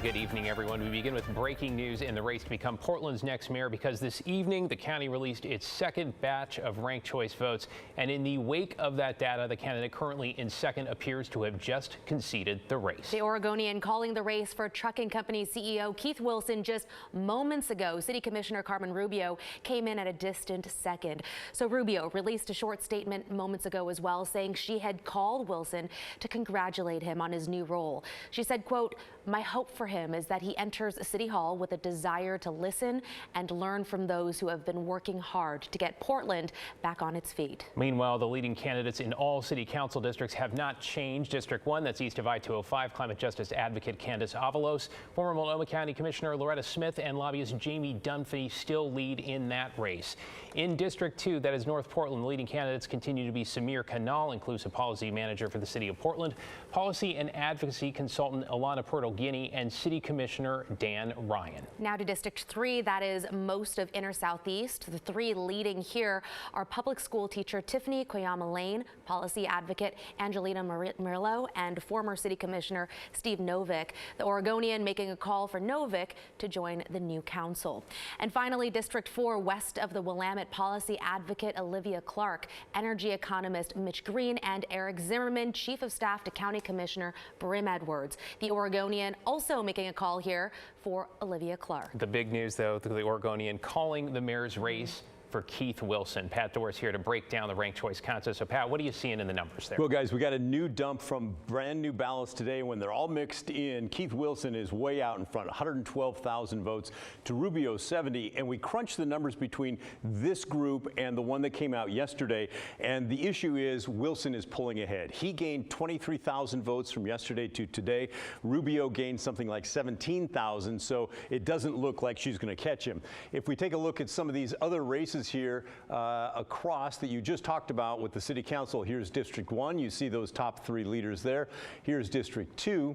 good evening, everyone. We begin with breaking news in the race to become Portland's next mayor because this evening the county released its second batch of ranked choice votes. And in the wake of that data, the candidate currently in second appears to have just conceded the race. The Oregonian calling the race for trucking company CEO Keith Wilson just moments ago. City Commissioner Carmen Rubio came in at a distant second. So Rubio released a short statement moments ago as well, saying she had called Wilson to congratulate him on his new role. She said, quote, "My hope for him is that he enters City Hall with a desire to listen and learn from those who have been working hard to get Portland back on its feet." Meanwhile, the leading candidates in all city council districts have not changed. District 1, that's east of I-205, climate justice advocate Candace Avalos, former Multnomah County Commissioner Loretta Smith, and lobbyist Jamie Dunphy still lead in that race. In District 2, that is North Portland, the leading candidates continue to be Samir Kanal, inclusive policy manager for the city of Portland, policy and advocacy consultant Alana Portal-Guinea, and City Commissioner Dan Ryan. Now to District 3, that is most of Inner Southeast. The three leading here are public school teacher Tiffany Koyama Lane, policy advocate Angelina Murillo, and former City Commissioner Steve Novick. The Oregonian making a call for Novick to join the new council. And finally, District 4, west of the Willamette, policy advocate Olivia Clark, energy economist Mitch Green, and Eric Zimmerman, chief of staff to County Commissioner Brim Edwards. The Oregonian also making a call here for Olivia Clark. The big news, though, the Oregonian calling the mayor's race for Keith Wilson. Pat Dorr's here to break down the ranked choice contest. So, Pat, what are you seeing in the numbers there? Well, guys, we got a new dump from brand new ballots today. When they're all mixed in, Keith Wilson is way out in front, 112,000 votes to Rubio 70. And we crunched the numbers between this group and the one that came out yesterday. And the issue is Wilson is pulling ahead. He gained 23,000 votes from yesterday to today. Rubio gained something like 17,000. So it doesn't look like she's going to catch him. If we take a look at some of these other races here across that you just talked about with the city council, here's District 1. You see those top three leaders there. Here's District 2.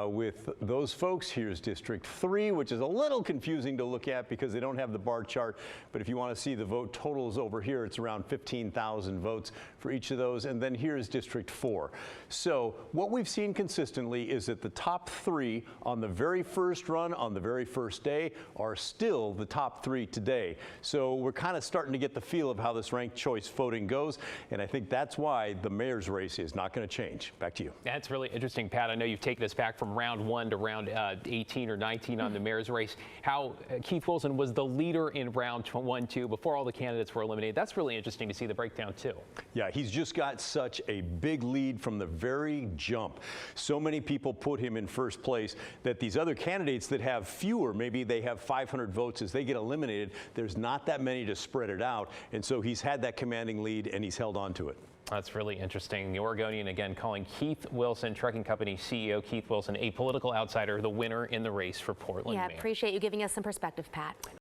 With those folks. Here's District 3, which is a little confusing to look at because they don't have the bar chart. But if you want to see the vote totals over here, it's around 15,000 votes for each of those. And then here's District 4. So what we've seen consistently is that the top three on the very first run, on the very first day, are still the top three today. So we're kind of starting to get the feel of how this ranked choice voting goes. And I think that's why the mayor's race is not going to change. Back to you. That's really interesting, Pat. I know you've taken us back from round 1 to round 18 or 19 on the mayor's race. How Keith Wilson was the leader in round 1, 2 before all the candidates were eliminated. That's really interesting to see the breakdown too. Yeah, he's just got such a big lead from the very jump. So many people put him in first place that these other candidates that have fewer, maybe they have 500 votes, as they get eliminated, there's not that many to spread it out. And so he's had that commanding lead and he's held on to it. That's really interesting. The Oregonian again calling Keith Wilson, trucking company CEO Keith Wilson, a political outsider, the winner in the race for Portland. Yeah, Mayor. appreciate you giving us some perspective, Pat.